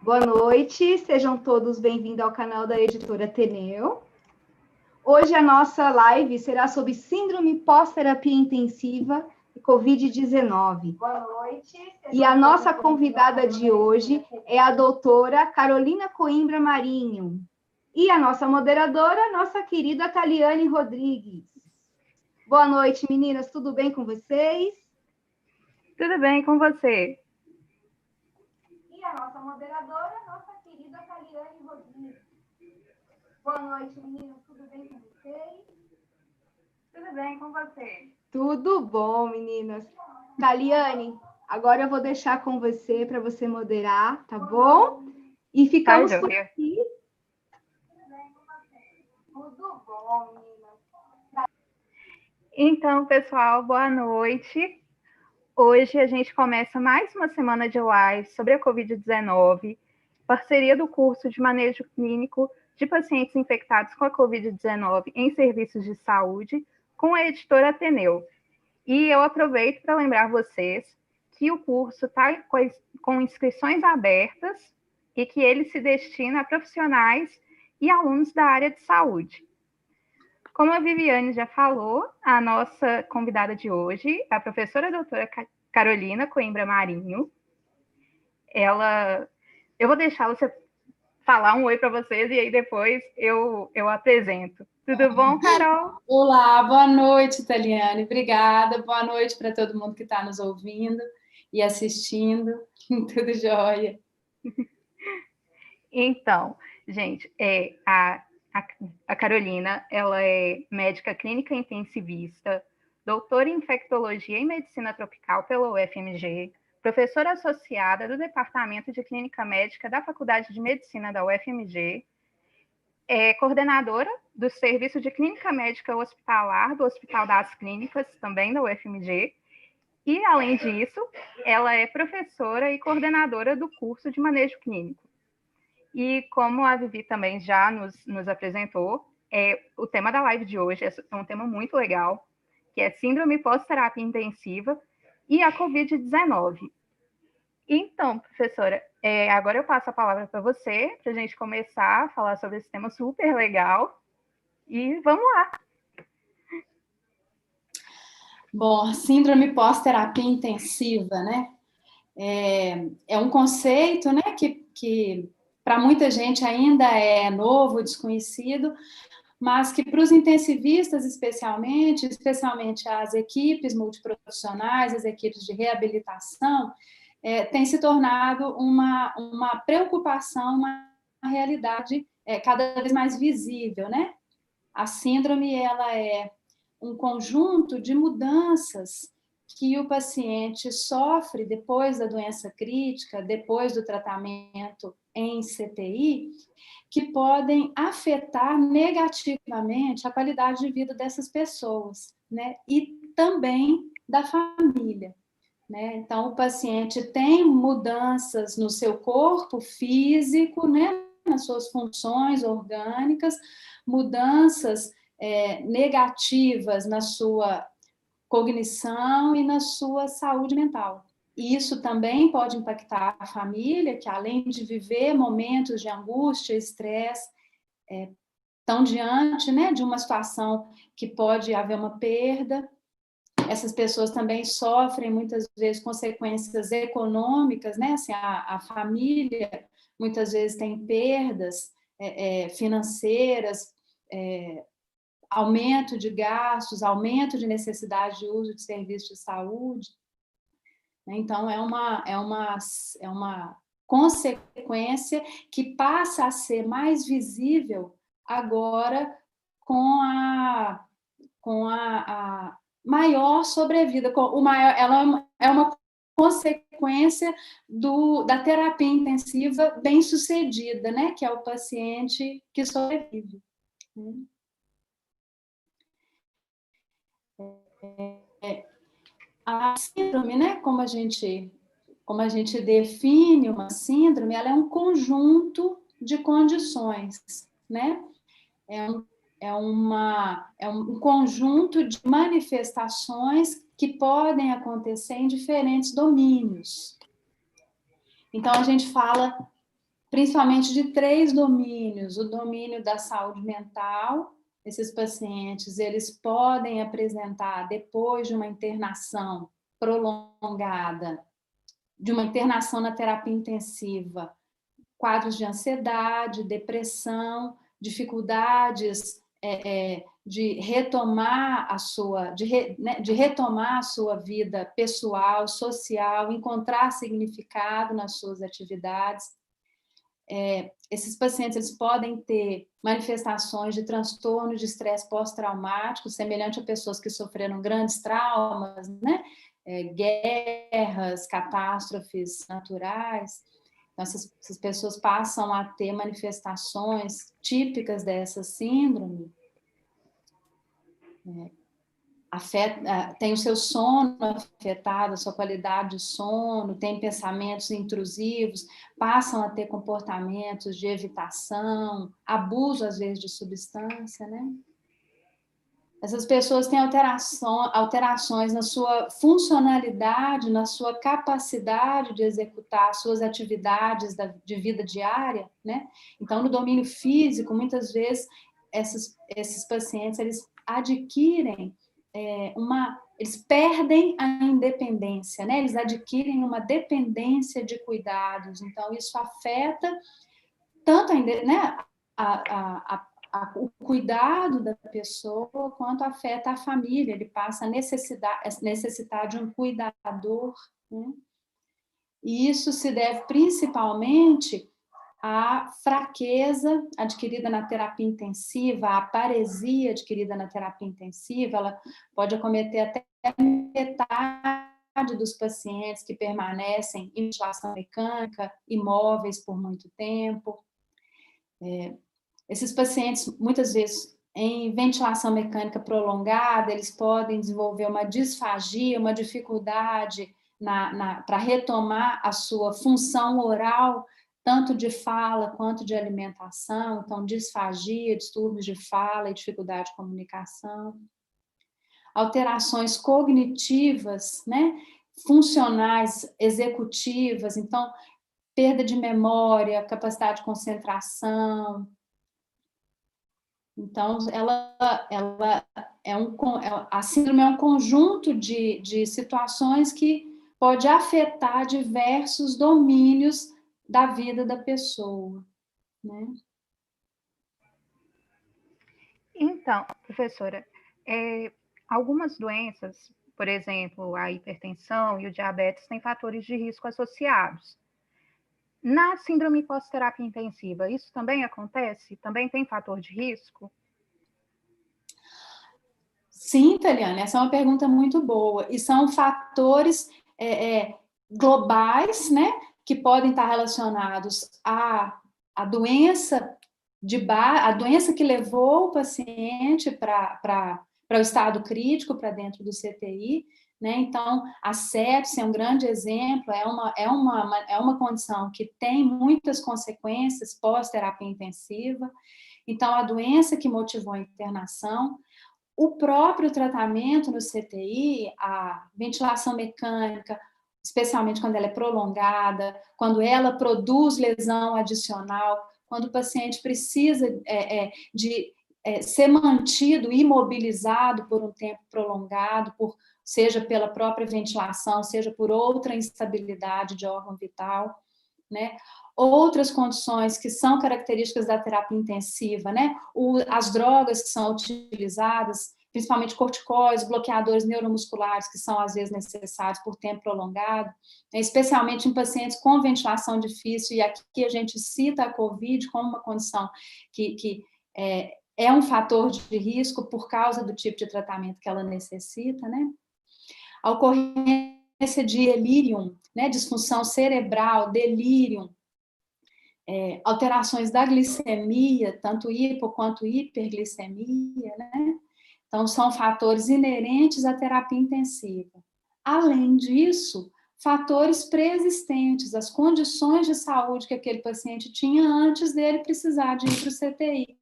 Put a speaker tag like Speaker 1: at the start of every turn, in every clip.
Speaker 1: Boa noite, sejam todos bem-vindos ao canal da Editora Ateneu. Hoje a nossa live será sobre síndrome pós-terapia intensiva e Covid-19. Boa noite. E a nossa convidada de hoje é a doutora Carolina Coimbra Marinho. E a nossa moderadora, nossa querida Taliane Rodrigues. Boa noite, meninas, tudo bem com vocês?
Speaker 2: Tudo bem com você?
Speaker 1: E a nossa moderadora, nossa querida Taliane Rodrigues. Boa noite, meninas, tudo bem com vocês?
Speaker 2: Tudo bem com você?
Speaker 1: Tudo bom, meninas. Taliane, agora eu vou deixar com você para você moderar, tá bom? E ficamos por aqui. Tudo bem com você? Tudo bom, meninas.
Speaker 2: Então, pessoal, boa noite. Hoje a gente começa mais uma semana de live sobre a Covid-19, parceria do curso de manejo clínico de pacientes infectados com a Covid-19 em serviços de saúde, com a editora Ateneu. E eu aproveito para lembrar vocês que o curso está com inscrições abertas e que ele se destina a profissionais e alunos da área de saúde. Como a Viviane já falou, a nossa convidada de hoje é a professora doutora Carolina Coimbra Marinho. Eu vou deixar você falar um oi para vocês e aí depois eu apresento. Tudo bom, Carol?
Speaker 3: Olá, boa noite, Taliane. Obrigada. Boa noite para todo mundo que está nos ouvindo e assistindo. Tudo jóia.
Speaker 2: Então, gente, a Carolina, ela é médica clínica intensivista, doutora em infectologia e medicina tropical pela UFMG, professora associada do Departamento de Clínica Médica da Faculdade de Medicina da UFMG, é coordenadora do Serviço de Clínica Médica Hospitalar do Hospital das Clínicas, também da UFMG, e, além disso, ela é professora e coordenadora do curso de manejo clínico. E como a Vivi também já nos apresentou, o tema da live de hoje é um tema muito legal, que é síndrome pós-terapia intensiva e a Covid-19. Então, professora, agora eu passo a palavra para você, para a gente começar a falar sobre esse tema super legal. E vamos lá!
Speaker 3: Bom, síndrome pós-terapia intensiva, né? É um conceito, né, que para muita gente ainda é novo, desconhecido, mas que para os intensivistas, especialmente as equipes multiprofissionais, as equipes de reabilitação, tem se tornado uma preocupação, uma realidade cada vez mais visível, né? A síndrome, ela é um conjunto de mudanças que o paciente sofre depois da doença crítica, depois do tratamento em CTI, que podem afetar negativamente a qualidade de vida dessas pessoas, né? E também da família, né? Então, o paciente tem mudanças no seu corpo físico, né? Nas suas funções orgânicas, mudanças negativas na sua cognição e na sua saúde mental. E isso também pode impactar a família, que além de viver momentos de angústia, estresse, estão diante, né, de uma situação que pode haver uma perda. Essas pessoas também sofrem muitas vezes consequências econômicas, né? Assim, a família muitas vezes tem perdas financeiras, aumento de gastos, aumento de necessidade de uso de serviços de saúde. Então, é uma consequência que passa a ser mais visível agora com a maior sobrevida. Ela é uma consequência da terapia intensiva bem-sucedida, né? Que é o paciente que sobrevive. A síndrome, né? Como a gente define uma síndrome, ela é um conjunto de condições, né? É um conjunto de manifestações que podem acontecer em diferentes domínios. Então, a gente fala principalmente de 3 domínios. O domínio da saúde mental, esses pacientes, eles podem apresentar, depois de uma internação prolongada, de uma internação na terapia intensiva, quadros de ansiedade, depressão, dificuldades de retomar a sua, de retomar a sua vida pessoal, social, encontrar significado nas suas atividades. Esses pacientes, eles podem ter manifestações de transtorno de estresse pós-traumático, semelhante a pessoas que sofreram grandes traumas, né? Guerras, catástrofes naturais. Então, essas pessoas passam a ter manifestações típicas dessa síndrome. Tem o seu sono afetado, a sua qualidade de sono, tem pensamentos intrusivos, passam a ter comportamentos de evitação, abuso, às vezes, de substância, né? Essas pessoas têm alterações na sua funcionalidade, na sua capacidade de executar suas atividades de vida diária, né? Então, no domínio físico, muitas vezes, esses pacientes, eles adquirem eles perdem a independência, né? Eles adquirem uma dependência de cuidados. Então, isso afeta tanto o cuidado da pessoa, quanto afeta a família. Ele passa a necessitar de um cuidador, né? E isso se deve principalmente à fraqueza adquirida na terapia intensiva, à paresia adquirida na terapia intensiva. Ela pode acometer até metade dos pacientes que permanecem em ventilação mecânica, imóveis por muito tempo. Esses pacientes, muitas vezes, em ventilação mecânica prolongada, eles podem desenvolver uma disfagia, uma dificuldade para retomar a sua função oral, tanto de fala quanto de alimentação. Então, disfagia, distúrbios de fala e dificuldade de comunicação. Alterações cognitivas, né? Funcionais, executivas. Então, perda de memória, capacidade de concentração. Então, a síndrome é um conjunto de situações que pode afetar diversos domínios da vida da pessoa, né?
Speaker 2: Então, professora, algumas doenças, por exemplo, a hipertensão e o diabetes, têm fatores de risco associados. Na síndrome pós-terapia intensiva, isso também acontece? Também tem fator de risco?
Speaker 3: Sim, Taliana, essa é uma pergunta muito boa. E são fatores globais, né, que podem estar relacionados à doença a doença que levou o paciente para o estado crítico, para dentro do CTI, né? Então, a sepse é um grande exemplo, é uma condição que tem muitas consequências pós-terapia intensiva. Então, a doença que motivou a internação, o próprio tratamento no CTI, a ventilação mecânica, especialmente quando ela é prolongada, quando ela produz lesão adicional, quando o paciente precisa de ser mantido imobilizado por um tempo prolongado, seja pela própria ventilação, seja por outra instabilidade de órgão vital, né? Outras condições que são características da terapia intensiva, né? As drogas que são utilizadas, principalmente corticóides, bloqueadores neuromusculares, que são às vezes necessários por tempo prolongado, especialmente em pacientes com ventilação difícil, e aqui a gente cita a COVID como uma condição que é um fator de risco por causa do tipo de tratamento que ela necessita, né? A ocorrência de delírio, né? Disfunção cerebral, delírio, alterações da glicemia, tanto hipo quanto hiperglicemia, né? Então, são fatores inerentes à terapia intensiva. Além disso, fatores pré-existentes, as condições de saúde que aquele paciente tinha antes dele precisar de ir para o CTI.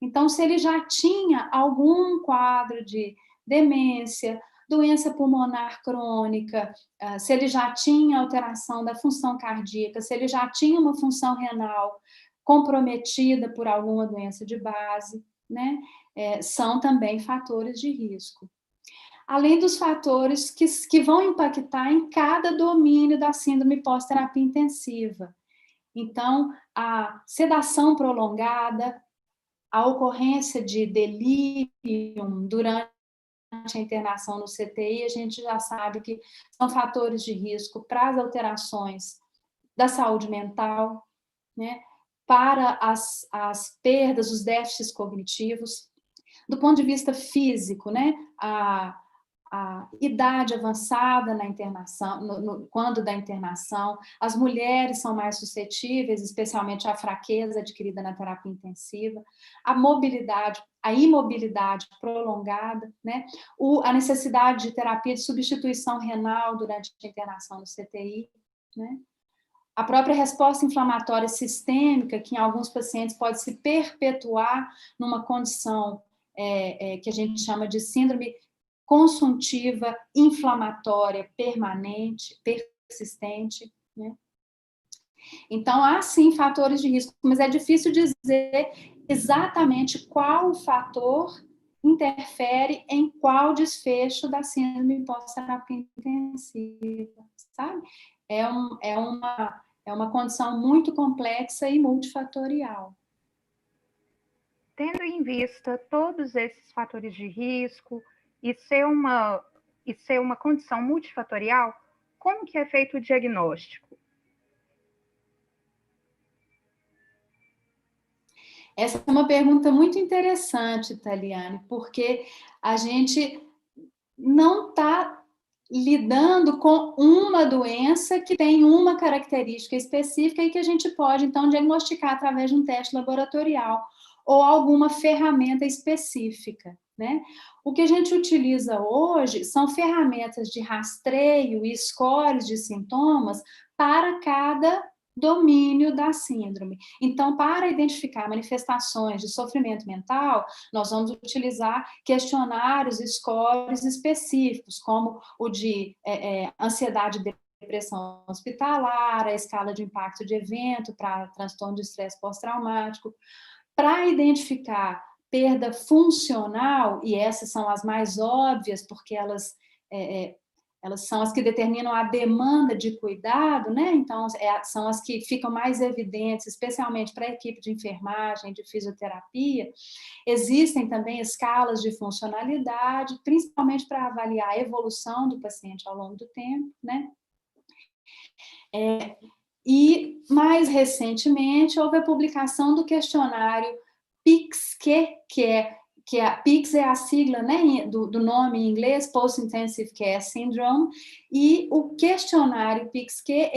Speaker 3: Então, se ele já tinha algum quadro de demência, doença pulmonar crônica, se ele já tinha alteração da função cardíaca, se ele já tinha uma função renal comprometida por alguma doença de base, né? São também fatores de risco. Além dos fatores que vão impactar em cada domínio da síndrome pós-terapia intensiva. Então, a sedação prolongada, a ocorrência de delírio durante a internação no CTI, a gente já sabe que são fatores de risco para as alterações da saúde mental, né? Para as perdas, os déficits cognitivos. Do ponto de vista físico, né? A idade avançada na internação, quando da internação, as mulheres são mais suscetíveis, especialmente à fraqueza adquirida na terapia intensiva, a mobilidade, a imobilidade prolongada, né? A necessidade de terapia de substituição renal durante a internação no CTI, né? A própria resposta inflamatória sistêmica, que em alguns pacientes pode se perpetuar numa condição que a gente chama de síndrome consuntiva, inflamatória, permanente, persistente, né? Então, há sim fatores de risco, mas é difícil dizer exatamente qual fator interfere em qual desfecho da síndrome pós-terapia intensiva, sabe? É uma condição muito complexa e multifatorial.
Speaker 2: Tendo em vista todos esses fatores de risco e ser uma condição multifatorial, como que é feito o diagnóstico?
Speaker 3: Essa é uma pergunta muito interessante, Taliane, porque a gente não está lidando com uma doença que tem uma característica específica e que a gente pode, então, diagnosticar através de um teste laboratorial ou alguma ferramenta específica, né? O que a gente utiliza hoje são ferramentas de rastreio e scores de sintomas para cada domínio da síndrome. Então, para identificar manifestações de sofrimento mental, nós vamos utilizar questionários e scores específicos, como o de ansiedade e depressão hospitalar, a escala de impacto de evento para transtorno de estresse pós-traumático. Para identificar perda funcional, e essas são as mais óbvias, porque elas são as que determinam a demanda de cuidado, né? Então, são as que ficam mais evidentes, especialmente para a equipe de enfermagem, de fisioterapia. Existem também escalas de funcionalidade, principalmente para avaliar a evolução do paciente ao longo do tempo, né? E, mais recentemente, houve a publicação do questionário PICS-Q, que a PICS é a sigla, né, do nome em inglês, Post-Intensive Care Syndrome, e o questionário PICS-Q,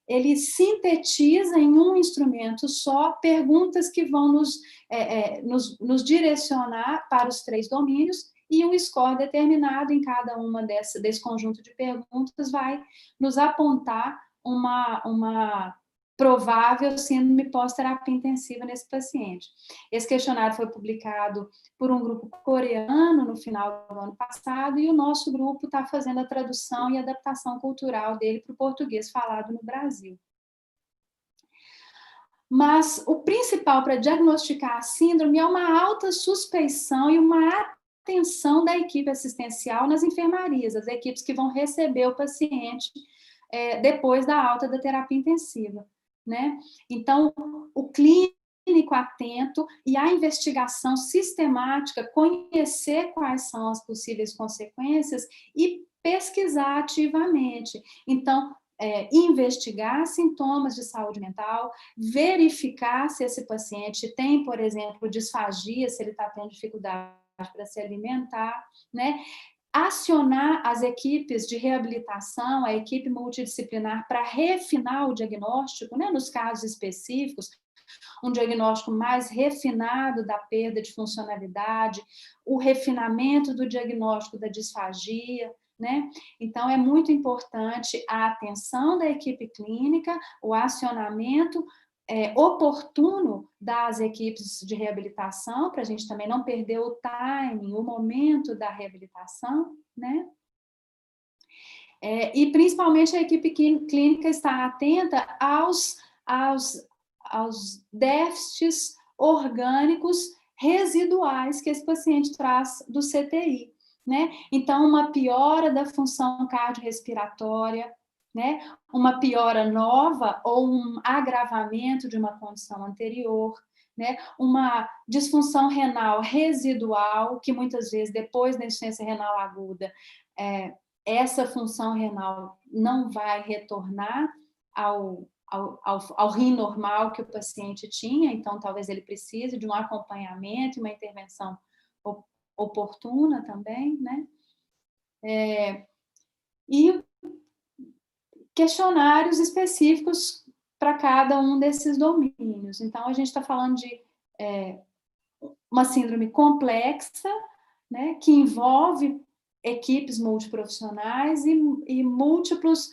Speaker 3: ele sintetiza em um instrumento só perguntas que vão nos direcionar para os 3 domínios, e um score determinado em cada uma desse conjunto de perguntas vai nos apontar uma provável síndrome pós-terapia intensiva nesse paciente. Esse questionário foi publicado por um grupo coreano no final do ano passado e o nosso grupo está fazendo a tradução e adaptação cultural dele para o português falado no Brasil. Mas o principal para diagnosticar a síndrome é uma alta suspeição e uma atenção da equipe assistencial nas enfermarias, as equipes que vão receber o paciente depois da alta da terapia intensiva, né? Então, o clínico atento e a investigação sistemática, conhecer quais são as possíveis consequências e pesquisar ativamente. Então, investigar sintomas de saúde mental, verificar se esse paciente tem, por exemplo, disfagia, se ele está tendo dificuldade para se alimentar, né? Acionar as equipes de reabilitação, a equipe multidisciplinar para refinar o diagnóstico, né, nos casos específicos, um diagnóstico mais refinado da perda de funcionalidade, o refinamento do diagnóstico da disfagia, né? Então, é muito importante a atenção da equipe clínica, o acionamento oportuno das equipes de reabilitação, para a gente também não perder o timing, o momento da reabilitação, né? E principalmente a equipe clínica está atenta aos déficits orgânicos residuais que esse paciente traz do CTI, né? Então, uma piora da função cardiorrespiratória, né? Uma piora nova ou um agravamento de uma condição anterior, né? Uma disfunção renal residual, que muitas vezes, depois da insuficiência renal aguda, essa função renal não vai retornar ao rim normal que o paciente tinha, então talvez ele precise de um acompanhamento, uma intervenção oportuna também, né? E questionários específicos para cada um desses domínios. Então, a gente está falando de uma síndrome complexa, né, que envolve equipes multiprofissionais e múltiplos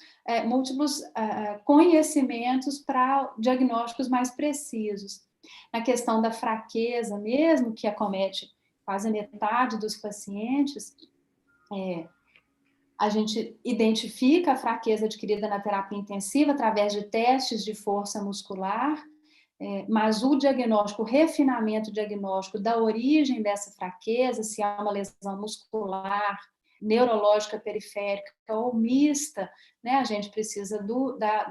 Speaker 3: conhecimentos para diagnósticos mais precisos. Na questão da fraqueza mesmo, que acomete quase metade dos pacientes, a gente identifica a fraqueza adquirida na terapia intensiva através de testes de força muscular, mas o diagnóstico, o refinamento diagnóstico da origem dessa fraqueza, se há uma lesão muscular, neurológica periférica ou mista, né, a gente precisa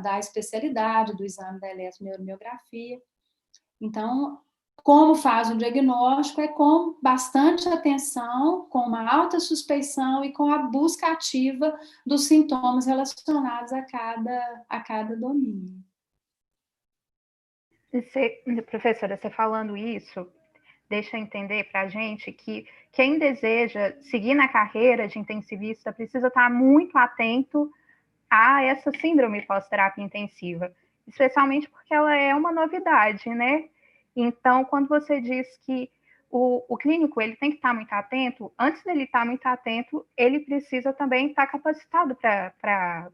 Speaker 3: da especialidade, do exame da eletroneuromiografia. Então, como faz o diagnóstico? É com bastante atenção, com uma alta suspeição e com a busca ativa dos sintomas relacionados a cada domínio.
Speaker 2: Professora, você falando isso, deixa eu entender para a gente que quem deseja seguir na carreira de intensivista precisa estar muito atento a essa síndrome pós-terapia intensiva, especialmente porque ela é uma novidade, né? Então, quando você diz que o clínico ele tem que estar muito atento, antes dele estar muito atento, ele precisa também estar capacitado para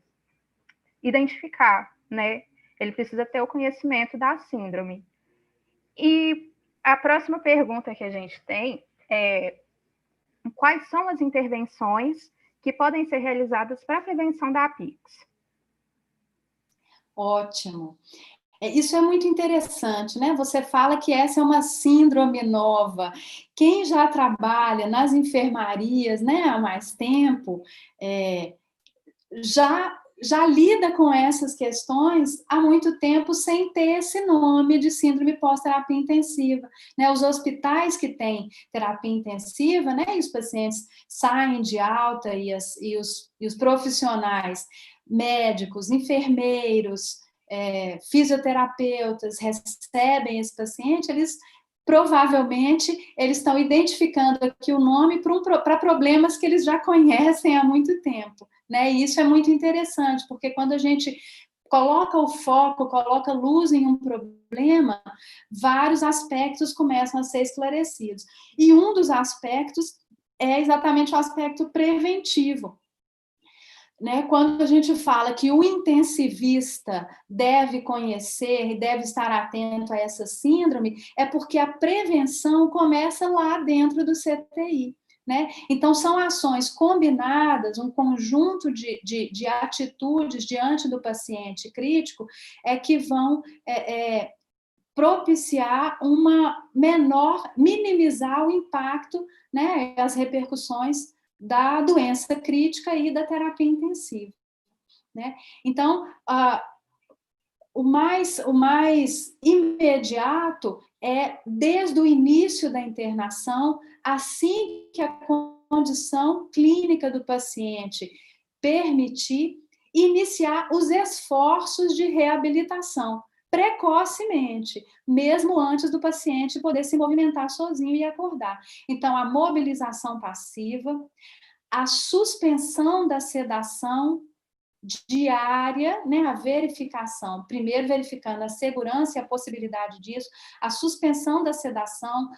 Speaker 2: identificar, né? Ele precisa ter o conhecimento da síndrome. E a próxima pergunta que a gente tem é: quais são as intervenções que podem ser realizadas para a prevenção da PIX?
Speaker 3: Ótimo. Isso é muito interessante, né? Você fala que essa é uma síndrome nova. Quem já trabalha nas enfermarias, né, há mais tempo, já lida com essas questões há muito tempo sem ter esse nome de síndrome pós-terapia intensiva, né? Os hospitais que têm terapia intensiva, né, e os pacientes saem de alta e os profissionais, médicos, enfermeiros, fisioterapeutas recebem esse paciente, eles provavelmente eles estão identificando aqui o nome para problemas que eles já conhecem há muito tempo, né? E isso é muito interessante, porque quando a gente coloca o foco, coloca luz em um problema, vários aspectos começam a ser esclarecidos. E um dos aspectos é exatamente o aspecto preventivo. Né? Quando a gente fala que o intensivista deve conhecer e deve estar atento a essa síndrome, é porque a prevenção começa lá dentro do CTI. Né? Então, são ações combinadas, um conjunto de atitudes diante do paciente crítico que vão propiciar minimizar o impacto, né, as repercussões da doença crítica e da terapia intensiva, né? Então, o mais imediato é desde o início da internação, assim que a condição clínica do paciente permitir, iniciar os esforços de reabilitação precocemente, mesmo antes do paciente poder se movimentar sozinho e acordar. Então, a mobilização passiva, a suspensão da sedação diária, né, a verificação, primeiro verificando a segurança e a possibilidade disso, a suspensão da sedação,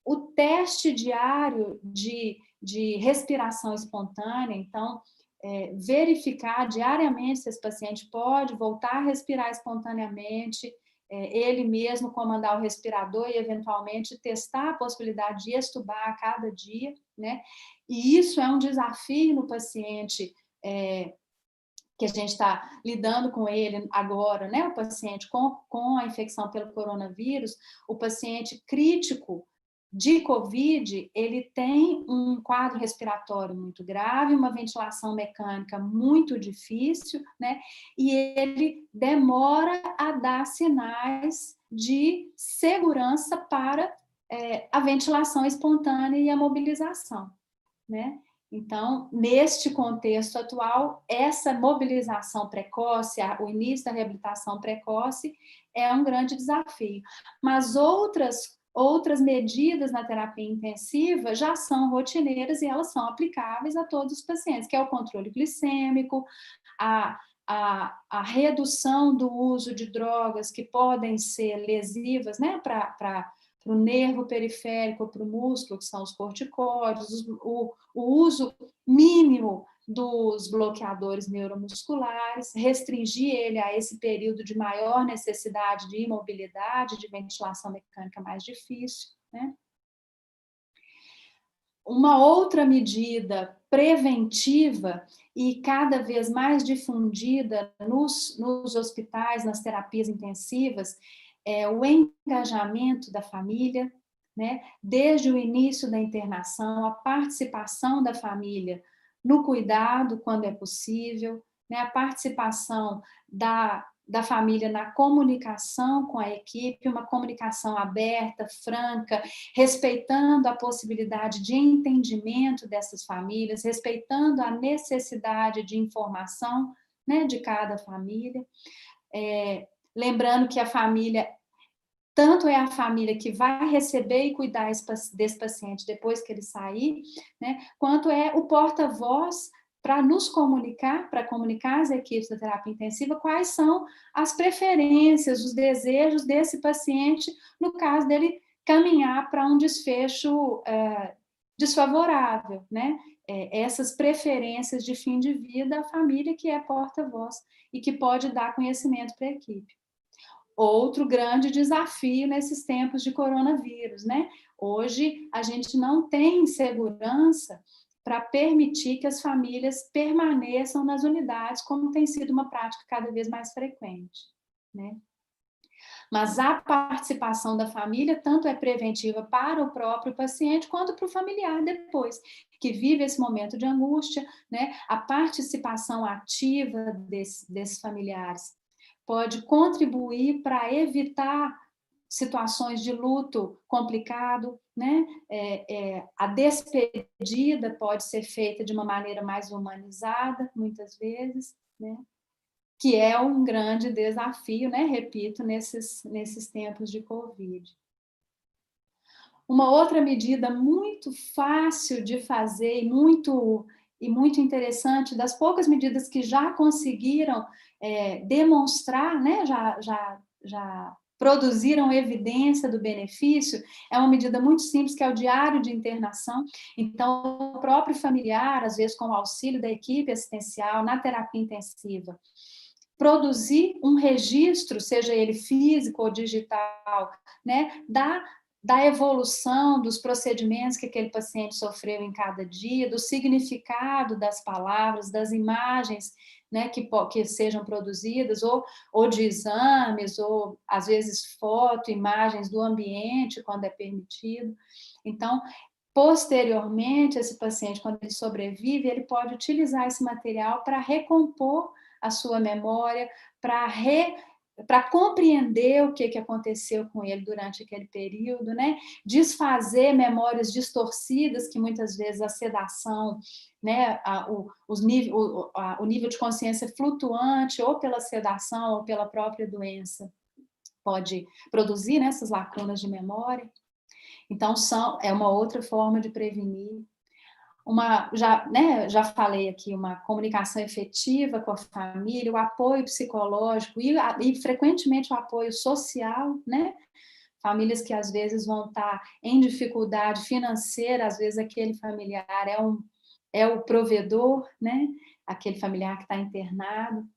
Speaker 3: o teste diário de respiração espontânea, então, verificar diariamente se esse paciente pode voltar a respirar espontaneamente, ele mesmo comandar o respirador e, eventualmente, testar a possibilidade de extubar a cada dia, né? E isso é um desafio no paciente que a gente está lidando com ele agora, né? O paciente com a infecção pelo coronavírus, o paciente crítico de COVID, ele tem um quadro respiratório muito grave, uma ventilação mecânica muito difícil, né? E ele demora a dar sinais de segurança para a ventilação espontânea e a mobilização, né? Então, neste contexto atual, essa mobilização precoce, o início da reabilitação precoce é um grande desafio. Mas outras medidas na terapia intensiva já são rotineiras e elas são aplicáveis a todos os pacientes, que é o controle glicêmico, a redução do uso de drogas que podem ser lesivas, né, para o nervo periférico, para o músculo, que são os corticóides, o uso mínimo dos bloqueadores neuromusculares, restringir ele a esse período de maior necessidade de imobilidade, de ventilação mecânica mais difícil, né? Uma outra medida preventiva e cada vez mais difundida nos hospitais, nas terapias intensivas, é o engajamento da família, né? Desde o início da internação, a participação da família no cuidado, quando é possível, né? A participação da família na comunicação com a equipe, uma comunicação aberta, franca, respeitando a possibilidade de entendimento dessas famílias, respeitando a necessidade de informação, né, de cada família. Lembrando que a família, tanto é a família que vai receber e cuidar desse paciente depois que ele sair, né, quanto é o porta-voz para nos comunicar, para comunicar às equipes da terapia intensiva quais são as preferências, os desejos desse paciente, no caso dele caminhar para um desfecho desfavorável, né? Essas preferências de fim de vida, a família que é porta-voz e que pode dar conhecimento para a equipe. Outro grande desafio nesses tempos de coronavírus, né? Hoje a gente não tem segurança para permitir que as famílias permaneçam nas unidades, como tem sido uma prática cada vez mais frequente, né? Mas a participação da família tanto é preventiva para o próprio paciente quanto para o familiar depois, que vive esse momento de angústia, né? A participação ativa desses familiares pode contribuir para evitar situações de luto complicado, né? A despedida pode ser feita de uma maneira mais humanizada, muitas vezes, né? Que é um grande desafio, né? Repito, nesses tempos de Covid. Uma outra medida muito fácil de fazer e muito interessante, das poucas medidas que já conseguiram demonstrar, né? Já produziram evidência do benefício, é uma medida muito simples, que é o diário de internação. Então, o próprio familiar, às vezes com o auxílio da equipe assistencial na terapia intensiva, produzir um registro, seja ele físico ou digital, né, da evolução dos procedimentos que aquele paciente sofreu em cada dia, do significado das palavras, das imagens, né, que sejam produzidas, ou de exames, ou às vezes foto, imagens do ambiente, quando é permitido. Então, posteriormente, esse paciente, quando ele sobrevive, ele pode utilizar esse material para recompor a sua memória, para compreender o que aconteceu com ele durante aquele período, né? Desfazer memórias distorcidas, que muitas vezes a sedação, né? O nível de consciência flutuante, ou pela sedação, ou pela própria doença, pode produzir, né, essas lacunas de memória. Então, é uma outra forma de prevenir. Já falei aqui, uma comunicação efetiva com a família, o apoio psicológico e frequentemente o apoio social, né? Famílias que às vezes vão estar em dificuldade financeira, às vezes aquele familiar é o provedor, né? Aquele familiar que está internado.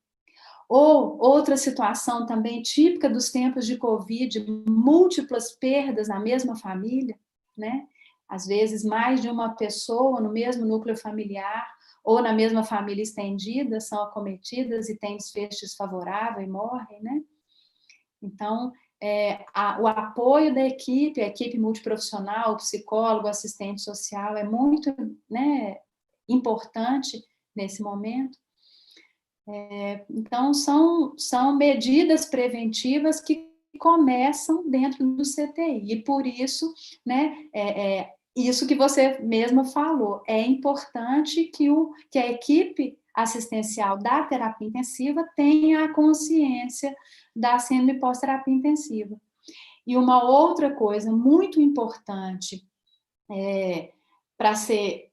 Speaker 3: Ou outra situação também típica dos tempos de Covid, múltiplas perdas na mesma família, né? Às vezes mais de uma pessoa no mesmo núcleo familiar, ou na mesma família estendida, são acometidas e têm desfecho desfavorável e morrem, né? Então, o apoio da equipe, a equipe multiprofissional, o psicólogo, assistente social, é muito, né, importante nesse momento. Então, são medidas preventivas que começam dentro do CTI, e por isso, né, isso que você mesma falou, é importante que a equipe assistencial da terapia intensiva tenha a consciência da síndrome pós-terapia intensiva. E uma outra coisa muito importante para ser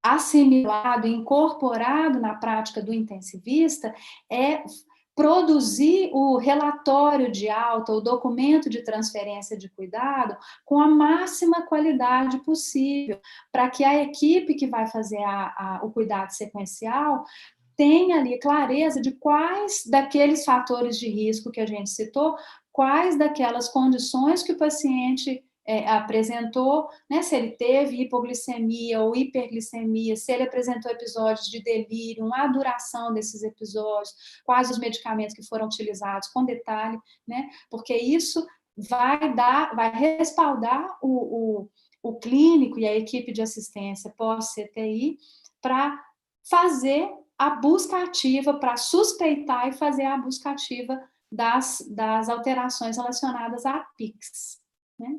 Speaker 3: assimilado, incorporado na prática do intensivista, é produzir o relatório de alta, o documento de transferência de cuidado, com a máxima qualidade possível, para que a equipe que vai fazer o cuidado sequencial tenha ali clareza de quais daqueles fatores de risco que a gente citou, quais daquelas condições que o paciente apresentou, né, se ele teve hipoglicemia ou hiperglicemia, se ele apresentou episódios de delírio, a duração desses episódios, quais os medicamentos que foram utilizados, com detalhe, né, porque isso vai respaldar o clínico e a equipe de assistência pós-CTI para fazer a busca ativa, para suspeitar e fazer a busca ativa das alterações relacionadas à PIX, né?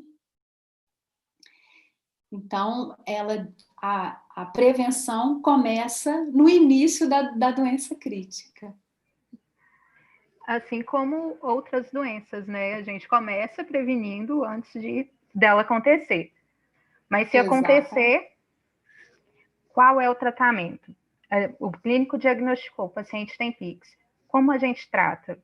Speaker 3: Então, a prevenção começa no início da doença crítica.
Speaker 2: Assim como outras doenças, né? A gente começa prevenindo antes dela acontecer. Mas se acontecer, qual é o tratamento? O clínico diagnosticou, o paciente tem PIX. Como a gente trata?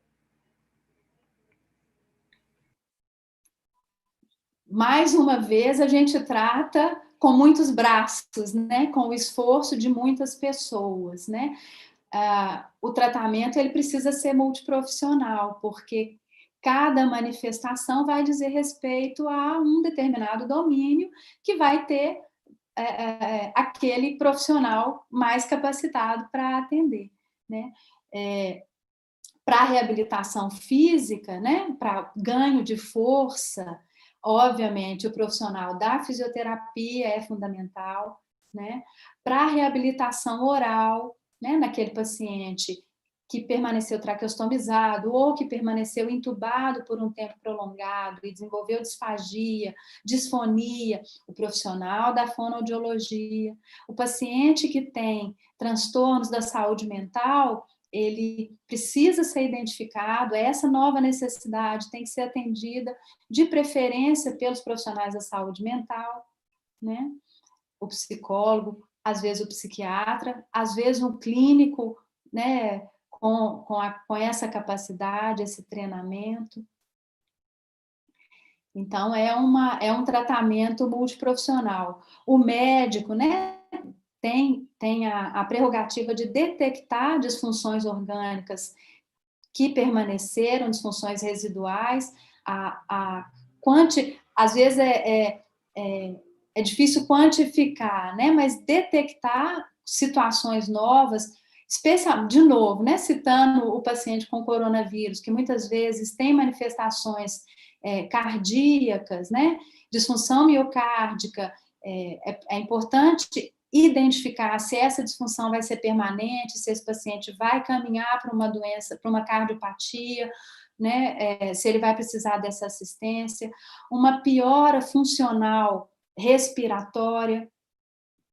Speaker 3: Mais uma vez, a gente trata com muitos braços, né? Com o esforço de muitas pessoas, né? O tratamento ele precisa ser multiprofissional, porque cada manifestação vai dizer respeito a um determinado domínio que vai ter aquele profissional mais capacitado para atender, né? Para a reabilitação física, né? Para ganho de força, obviamente, o profissional da fisioterapia é fundamental, né? Para a reabilitação oral, né? Naquele paciente que permaneceu traqueostomizado ou que permaneceu intubado por um tempo prolongado e desenvolveu disfagia, disfonia, o profissional da fonoaudiologia, o paciente que tem transtornos da saúde mental, ele precisa ser identificado, essa nova necessidade tem que ser atendida, de preferência pelos profissionais da saúde mental, né? O psicólogo, às vezes o psiquiatra, às vezes um clínico, né, com essa capacidade, esse treinamento. Então, é um tratamento multiprofissional. O médico, né, tem a prerrogativa de detectar disfunções orgânicas que permaneceram, disfunções residuais, às vezes é difícil quantificar, né? Mas detectar situações novas, especialmente, de novo, né? Citando o paciente com coronavírus, que muitas vezes tem manifestações cardíacas, né? Disfunção miocárdica, é importante identificar se essa disfunção vai ser permanente, se esse paciente vai caminhar para uma doença, para uma cardiopatia, né? Se ele vai precisar dessa assistência, uma piora funcional respiratória,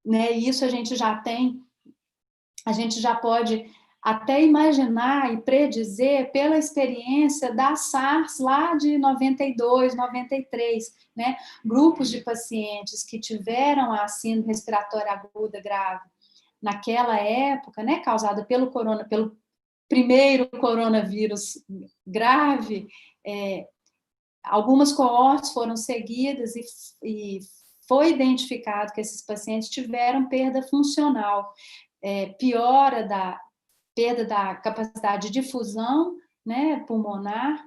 Speaker 3: né? E isso a gente já pode até imaginar e predizer pela experiência da SARS lá de 92, 93, né? Grupos de pacientes que tiveram a síndrome respiratória aguda grave naquela época, né? Causada pelo primeiro coronavírus grave, algumas coortes foram seguidas e foi identificado que esses pacientes tiveram perda funcional, perda da capacidade de difusão, né, pulmonar,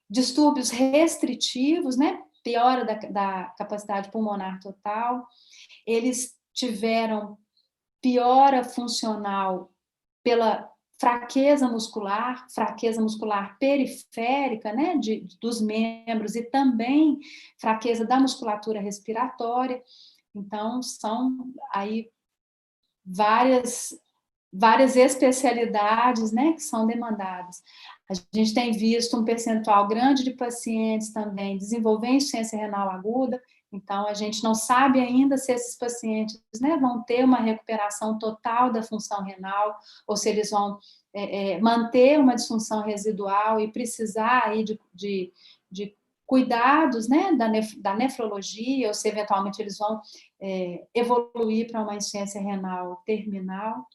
Speaker 3: distúrbios restritivos, né, piora da capacidade pulmonar total. Eles tiveram piora funcional pela fraqueza muscular periférica, né, dos membros, e também fraqueza da musculatura respiratória. Então, são aí várias especialidades, né, que são demandadas. A gente tem visto um percentual grande de pacientes também desenvolvendo insuficiência renal aguda, então a gente não sabe ainda se esses pacientes, né, vão ter uma recuperação total da função renal, ou se eles vão manter uma disfunção residual e precisar aí de cuidados, né, da nefrologia, ou se eventualmente eles vão evoluir para uma insuficiência renal terminal.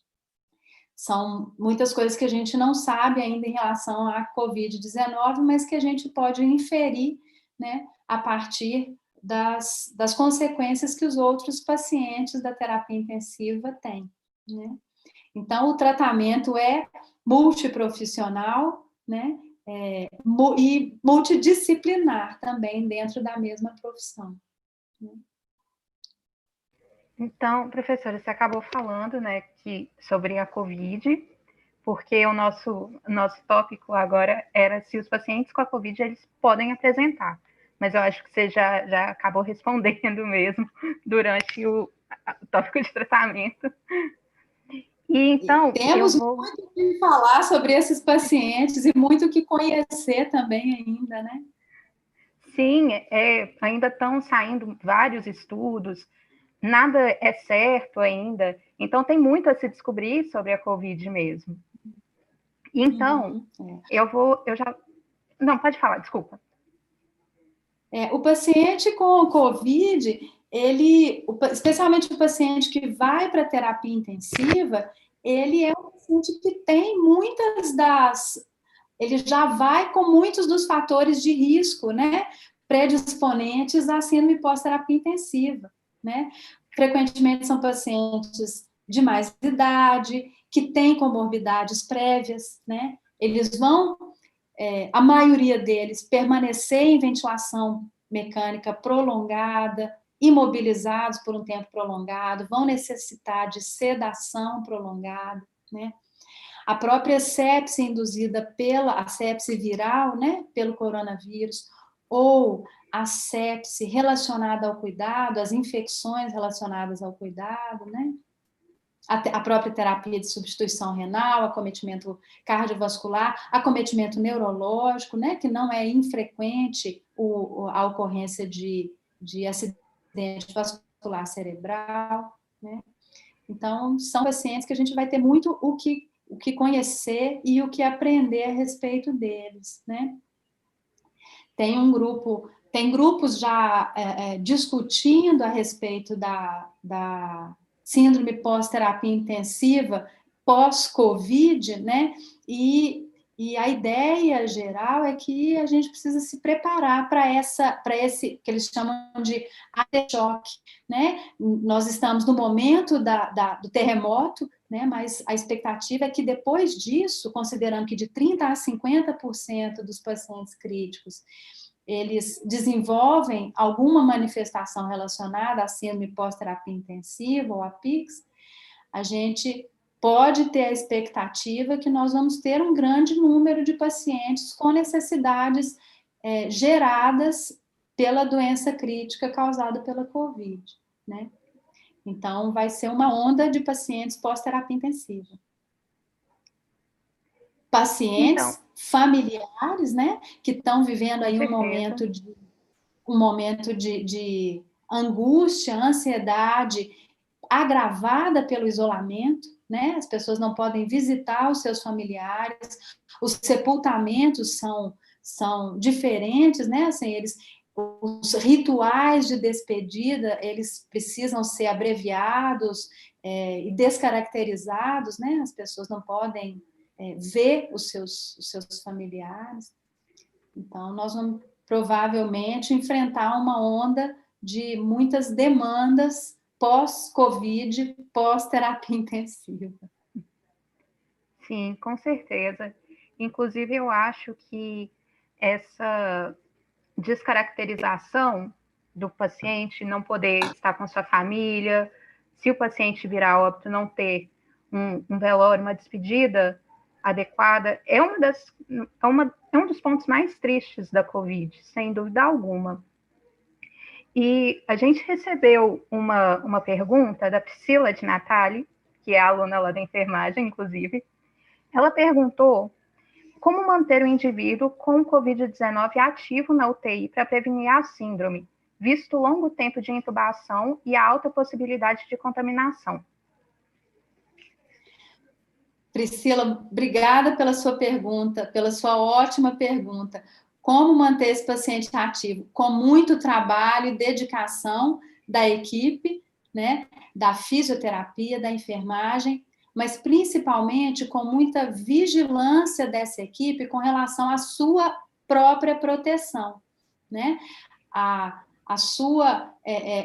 Speaker 3: São muitas coisas que a gente não sabe ainda em relação à Covid-19, mas que a gente pode inferir, né, a partir das consequências que os outros pacientes da terapia intensiva têm, né? Então, o tratamento é multiprofissional, né, e multidisciplinar também dentro da mesma profissão, né?
Speaker 2: Então, professora, você acabou falando, né, sobre a COVID, porque o nosso tópico agora era se os pacientes com a COVID eles podem apresentar. Mas eu acho que você já acabou respondendo mesmo durante o tópico de tratamento. E então,
Speaker 3: temos muito o que falar sobre esses pacientes e muito o que conhecer também ainda, né?
Speaker 2: Sim, ainda estão saindo vários estudos, nada é certo ainda, então tem muito a se descobrir sobre a COVID mesmo. Então, eu já... Não, pode falar, desculpa.
Speaker 3: O paciente com COVID, especialmente o paciente que vai para terapia intensiva, ele é um paciente que tem ele já vai com muitos dos fatores de risco, né, predisponentes à síndrome pós-terapia intensiva, né? Frequentemente são pacientes de mais idade, que têm comorbidades prévias, né? Eles vão, a maioria deles, permanecer em ventilação mecânica prolongada, imobilizados por um tempo prolongado, vão necessitar de sedação prolongada, né? A própria sepse induzida a sepse viral, né, pelo coronavírus, ou a sepse relacionada ao cuidado, as infecções relacionadas ao cuidado, né? A própria terapia de substituição renal, acometimento cardiovascular, acometimento neurológico, né, que não é infrequente a ocorrência de acidente vascular cerebral, né? Então, são pacientes que a gente vai ter muito o que conhecer e o que aprender a respeito deles, né? Tem grupos já discutindo a respeito da síndrome pós-terapia intensiva, pós-Covid, né? E a ideia geral é que a gente precisa se preparar para esse que eles chamam de aftershock, né? Nós estamos no momento do terremoto, né? Mas a expectativa é que depois disso, considerando que de 30% a 50% dos pacientes críticos eles desenvolvem alguma manifestação relacionada à síndrome pós-terapia intensiva, ou a PICS, a gente pode ter a expectativa que nós vamos ter um grande número de pacientes com necessidades geradas pela doença crítica causada pela COVID, né? Então, vai ser uma onda de pacientes pós-terapia intensiva. Pacientes familiares, né, que estão vivendo aí um momento de angústia, ansiedade, agravada pelo isolamento, né? As pessoas não podem visitar os seus familiares, os sepultamentos são diferentes, né? Assim, os rituais de despedida, eles precisam ser abreviados e descaracterizados, né? As pessoas não podem ver os seus familiares. Então, nós vamos provavelmente enfrentar uma onda de muitas demandas pós-Covid, pós-terapia intensiva.
Speaker 2: Sim, com certeza. Inclusive, eu acho que essa descaracterização do paciente não poder estar com sua família, se o paciente virar a óbito, não ter um velório, uma despedida adequada, é um dos pontos mais tristes da Covid, sem dúvida alguma. E a gente recebeu uma pergunta da Priscila de Natali, que é aluna lá da enfermagem, inclusive. Ela perguntou como manter o indivíduo com Covid-19 ativo na UTI para prevenir a síndrome, visto o longo tempo de intubação e a alta possibilidade de contaminação.
Speaker 3: Priscila, obrigada pela sua pergunta, pela sua ótima pergunta. Como manter esse paciente ativo? Com muito trabalho e dedicação da equipe, né, da fisioterapia, da enfermagem, mas principalmente com muita vigilância dessa equipe com relação à sua própria proteção, né?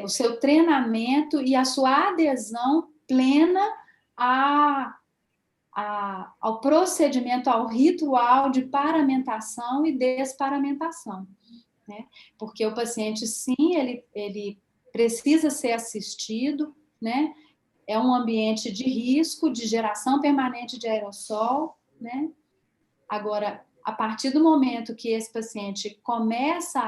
Speaker 3: O seu treinamento e a sua adesão plena ao procedimento, ao ritual de paramentação e desparamentação, né? Porque o paciente, sim, ele precisa ser assistido, né? É um ambiente de risco, de geração permanente de aerossol, né? Agora, a partir do momento que esse paciente começa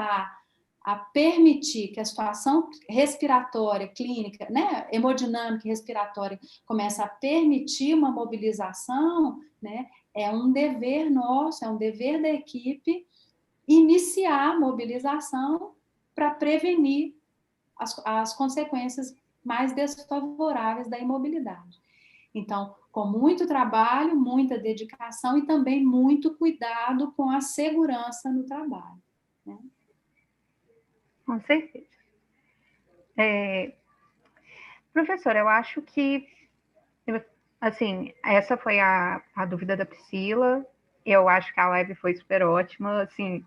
Speaker 3: a permitir que a situação respiratória, clínica, né, hemodinâmica e respiratória começa a permitir uma mobilização, né, é um dever nosso, é um dever da equipe iniciar a mobilização para prevenir as consequências mais desfavoráveis da imobilidade. Então, com muito trabalho, muita dedicação e também muito cuidado com a segurança no trabalho, né?
Speaker 2: Com certeza. Professora, eu acho que, assim, essa foi a dúvida da Priscila. Eu acho que a live foi super ótima, assim,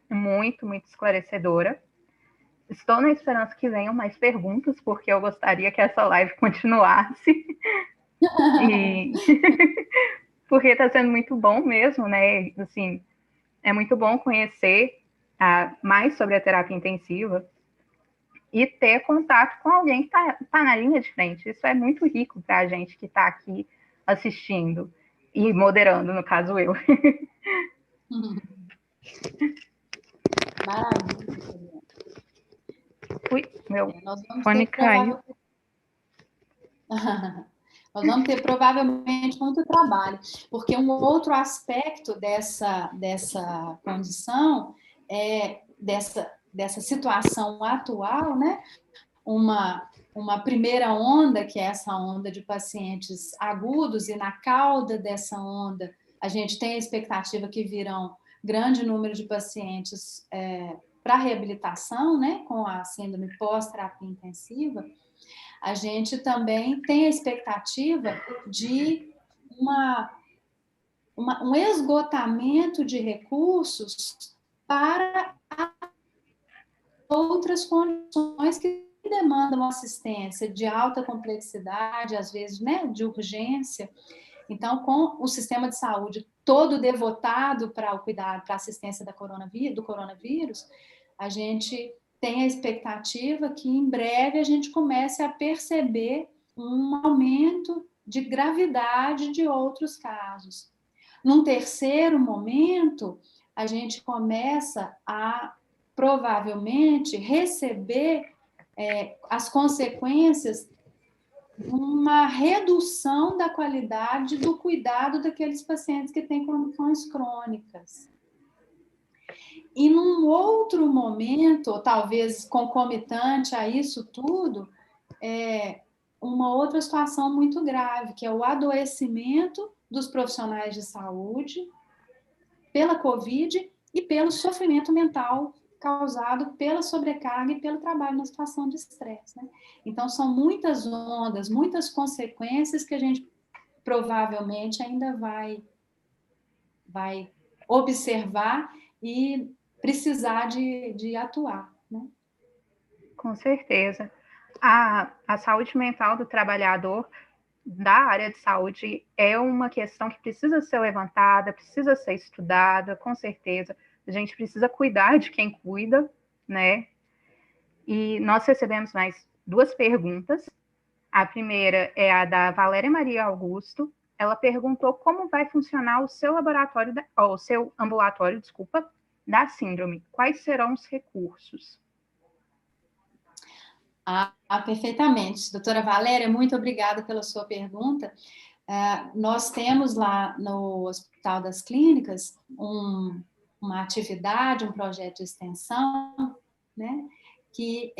Speaker 2: muito, muito esclarecedora. Estou na esperança que venham mais perguntas, porque eu gostaria que essa live continuasse. E porque está sendo muito bom mesmo, né? Assim, é muito bom conhecer mais sobre a terapia intensiva e ter contato com alguém que tá na linha de frente. Isso é muito rico para a gente que está aqui assistindo e moderando, no caso eu.
Speaker 3: Maravilha.
Speaker 2: Ui, meu fone caiu.
Speaker 3: Nós vamos ter provavelmente muito trabalho, porque um outro aspecto dessa condição é dessa situação atual, né? Uma primeira onda, que é essa onda de pacientes agudos, e na cauda dessa onda a gente tem a expectativa que virão grande número de pacientes para reabilitação, né? Com a síndrome pós-terapia intensiva. A gente também tem a expectativa de um esgotamento de recursos para outras condições que demandam assistência de alta complexidade, às vezes, né, de urgência. Então, com o sistema de saúde todo devotado para o cuidado, para a assistência do coronavírus, a gente tem a expectativa que em breve a gente comece a perceber um aumento de gravidade de outros casos. Num terceiro momento, a gente começa a provavelmente receber as consequências de uma redução da qualidade do cuidado daqueles pacientes que têm condições crônicas. E num outro momento, ou talvez concomitante a isso tudo, uma outra situação muito grave, que é o adoecimento dos profissionais de saúde pela Covid e pelo sofrimento mental causado pela sobrecarga e pelo trabalho na situação de estresse, né? Então, são muitas ondas, muitas consequências que a gente provavelmente ainda vai observar e precisar de atuar, né?
Speaker 2: Com certeza. A saúde mental do trabalhador da área de saúde é uma questão que precisa ser levantada, precisa ser estudada, com certeza. A gente precisa cuidar de quem cuida, né? E nós recebemos mais duas perguntas. A primeira é a da Valéria Maria Augusto. Ela perguntou como vai funcionar o seu laboratório, o seu ambulatório, desculpa, da síndrome. Quais serão os recursos?
Speaker 3: Perfeitamente. Doutora Valéria, muito obrigada pela sua pergunta. Nós temos lá no Hospital das Clínicas uma atividade, um projeto de extensão, né? Que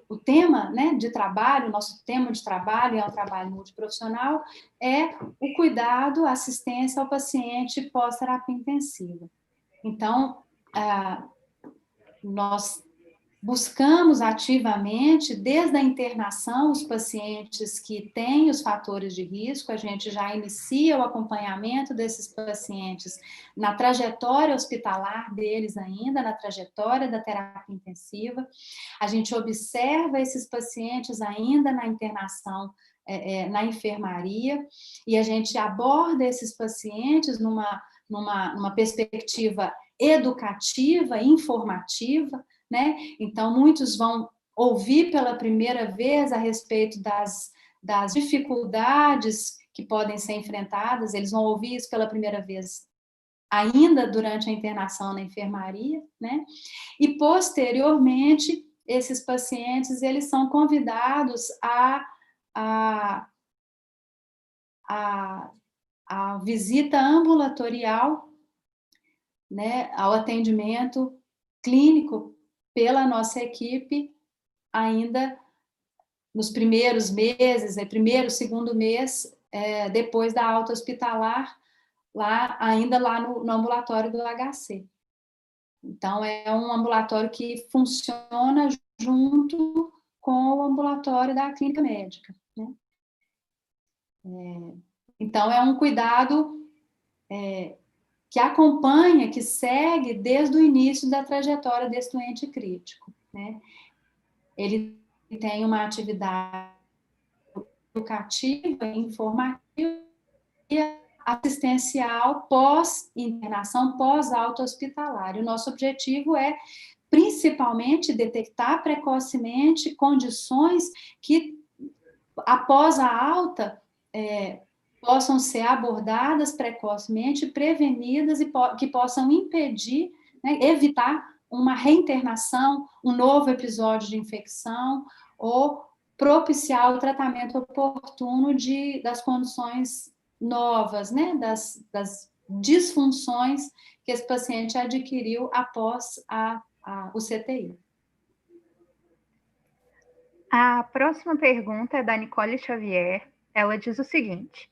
Speaker 3: o tema, né, de trabalho, o nosso tema de trabalho é um trabalho multiprofissional, é o cuidado, a assistência ao paciente pós-terapia intensiva. Então, nós buscamos ativamente, desde a internação, os pacientes que têm os fatores de risco, a gente já inicia o acompanhamento desses pacientes na trajetória hospitalar deles ainda, na trajetória da terapia intensiva. A gente observa esses pacientes ainda na internação, na enfermaria, e a gente aborda esses pacientes numa perspectiva educativa, informativa, né? Então, muitos vão ouvir pela primeira vez a respeito das dificuldades que podem ser enfrentadas, eles vão ouvir isso pela primeira vez ainda durante a internação na enfermaria, né? E, posteriormente, esses pacientes, eles são convidados a visita ambulatorial, né, ao atendimento clínico pela nossa equipe, ainda nos primeiros meses, primeiro, segundo mês, depois da alta hospitalar, ainda lá no ambulatório do HC. Então, é um ambulatório que funciona junto com o ambulatório da clínica médica, né? Então, é um cuidado que acompanha, que segue desde o início da trajetória desse doente crítico, né? Ele tem uma atividade educativa, informativa e assistencial pós-internação, pós-alta hospitalar. O nosso objetivo é, principalmente, detectar precocemente condições que, após a alta, possam ser abordadas precocemente, prevenidas e que possam impedir, né, evitar uma reinternação, um novo episódio de infecção ou propiciar o tratamento oportuno das condições novas, né, das disfunções que esse paciente adquiriu após o CTI.
Speaker 2: A próxima pergunta é da Nicole Xavier. Ela diz o seguinte: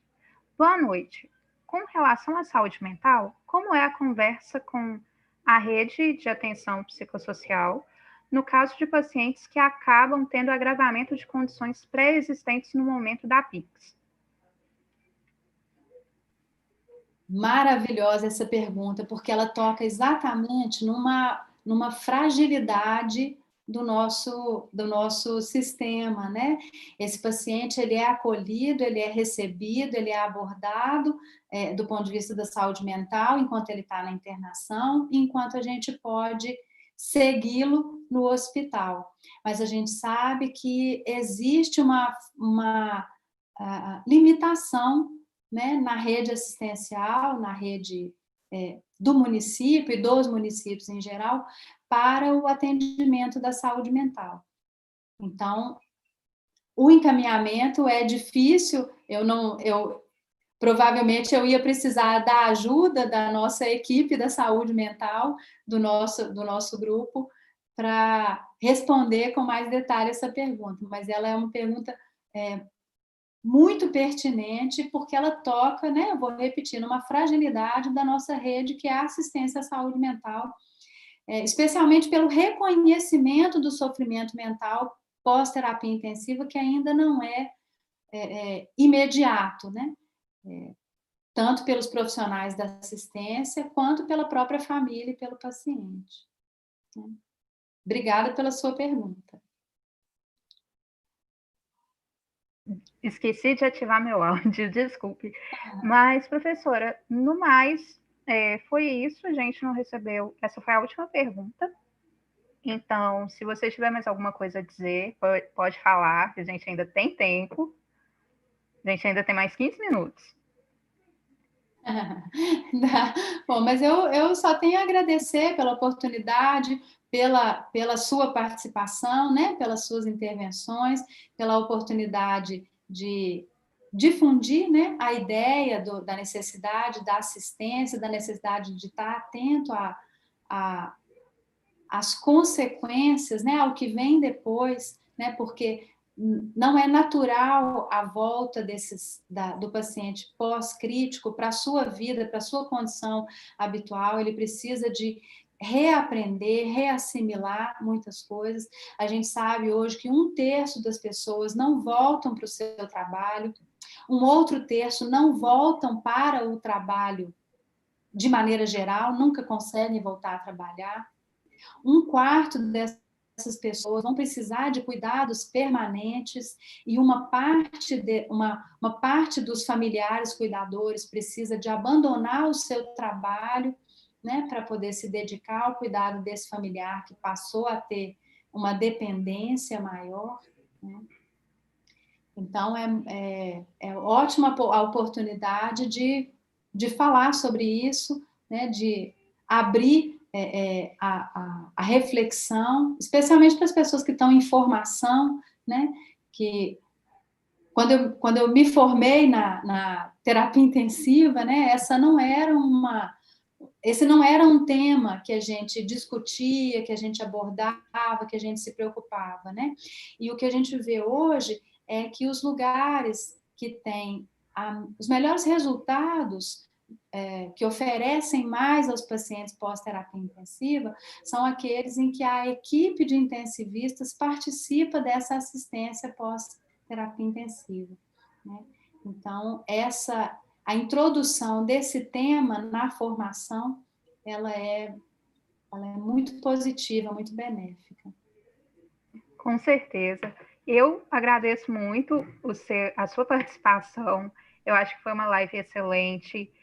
Speaker 2: boa noite. Com relação à saúde mental, como é a conversa com a rede de atenção psicossocial no caso de pacientes que acabam tendo agravamento de condições pré-existentes no momento da PIX?
Speaker 3: Maravilhosa essa pergunta, porque ela toca exatamente numa fragilidade do nosso sistema, né? Esse paciente, ele é acolhido, ele é recebido, ele é abordado do ponto de vista da saúde mental, enquanto ele está na internação, enquanto a gente pode segui-lo no hospital. Mas a gente sabe que existe uma limitação, né, na rede assistencial, na rede do município e dos municípios em geral, para o atendimento da saúde mental. Então, o encaminhamento é difícil, provavelmente eu ia precisar da ajuda da nossa equipe da saúde mental, do nosso grupo, para responder com mais detalhe essa pergunta, mas ela é uma pergunta muito pertinente, porque ela toca, né, eu vou repetir, numa fragilidade da nossa rede, que é a assistência à saúde mental, especialmente pelo reconhecimento do sofrimento mental pós-terapia intensiva, que ainda não é imediato, né? Tanto pelos profissionais da assistência, quanto pela própria família e pelo paciente. Obrigada pela sua pergunta.
Speaker 2: Esqueci de ativar meu áudio, desculpe. Mas, professora, no mais, foi isso, a gente não recebeu. Essa foi a última pergunta. Então, se você tiver mais alguma coisa a dizer, pode falar, que a gente ainda tem tempo. A gente ainda tem mais 15 minutos.
Speaker 3: Bom, mas eu só tenho a agradecer pela oportunidade, pela sua participação, né? Pelas suas intervenções, pela oportunidade de difundir, né, a ideia da necessidade da assistência, da necessidade de estar atento às consequências, né, ao que vem depois, né, porque não é natural a volta do paciente pós-crítico para a sua vida, para a sua condição habitual, ele precisa de reaprender, reassimilar muitas coisas. A gente sabe hoje que 1/3 das pessoas não voltam para o seu trabalho, um outro terço não voltam para o trabalho de maneira geral, nunca conseguem voltar a trabalhar. 1/4 dessas pessoas vão precisar de cuidados permanentes e uma parte dos familiares cuidadores precisa de abandonar o seu trabalho, né, para poder se dedicar ao cuidado desse familiar que passou a ter uma dependência maior, né? Então, é ótima a oportunidade de falar sobre isso, né, de abrir a reflexão, especialmente para as pessoas que estão em formação, né, que quando eu me formei na terapia intensiva, né, esse não era um tema que a gente discutia, que a gente abordava, que a gente se preocupava, né? E o que a gente vê hoje é que os lugares que têm os melhores resultados, que oferecem mais aos pacientes pós-terapia intensiva, são aqueles em que a equipe de intensivistas participa dessa assistência pós-terapia intensiva, né? Então, a introdução desse tema na formação, ela é muito positiva, muito benéfica.
Speaker 2: Com certeza. Eu agradeço muito a sua participação. Eu acho que foi uma live excelente.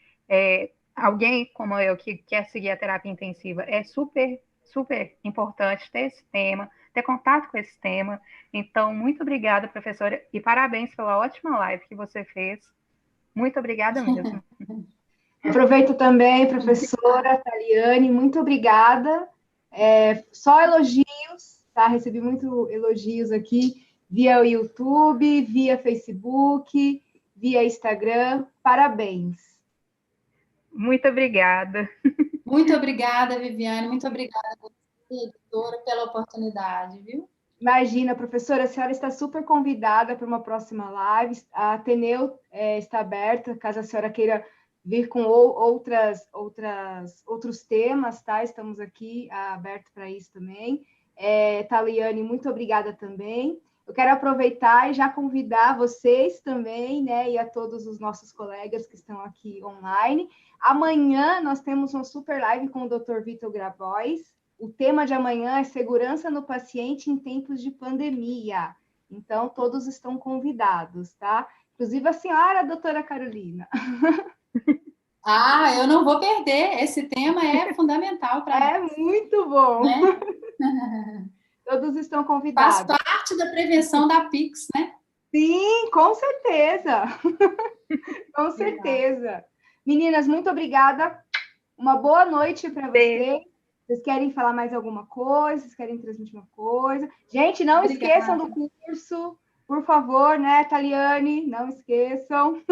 Speaker 2: Alguém como eu que quer seguir a terapia intensiva, é super, super importante ter esse tema, ter contato com esse tema. Então, muito obrigada, professora, e parabéns pela ótima live que você fez. Muito obrigada mesmo.
Speaker 1: Aproveito também, professora Taliane, muito obrigada. Só elogios, tá? Recebi muitos elogios aqui via YouTube, via Facebook, via Instagram. Parabéns.
Speaker 2: Muito obrigada.
Speaker 3: Muito obrigada, Viviane. Muito obrigada, editora, pela oportunidade, viu?
Speaker 1: Imagina, professora, a senhora está super convidada para uma próxima live. A Ateneu está aberta, caso a senhora queira vir com outros temas, tá? Estamos aqui abertos para isso também. Taliane, muito obrigada também. Eu quero aproveitar e já convidar vocês também, né, e a todos os nossos colegas que estão aqui online. Amanhã nós temos uma super live com o Dr. Vitor Grabois. O tema de amanhã é segurança no paciente em tempos de pandemia. Então, todos estão convidados, tá? Inclusive a senhora, doutora Carolina.
Speaker 3: Eu não vou perder. Esse tema é fundamental para nós.
Speaker 1: É muito bom.
Speaker 3: Né?
Speaker 1: Todos estão convidados.
Speaker 3: Faz parte da prevenção da PIX, né?
Speaker 1: Sim, com certeza. Com certeza. Meninas, muito obrigada. Uma boa noite para vocês. Vocês querem falar mais alguma coisa? Vocês querem transmitir uma coisa? Gente, não esqueçam do curso, por favor, né, Taliane? Não esqueçam.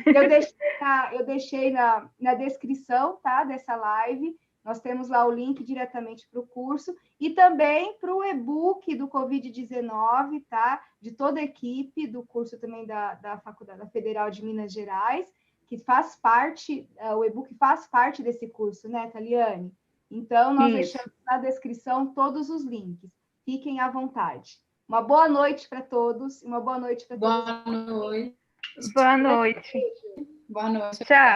Speaker 1: Eu deixei na descrição, tá, dessa live. Nós temos lá o link diretamente para o curso e também para o e-book do Covid-19, tá? De toda a equipe do curso também da Faculdade Federal de Minas Gerais, que faz parte, o e-book faz parte desse curso, né, Taliane? Então, nós deixamos na descrição todos os links. Fiquem à vontade. Uma boa noite para todos. Uma boa noite para todos.
Speaker 3: Boa noite.
Speaker 2: Boa noite.
Speaker 3: Boa noite.
Speaker 2: Tchau.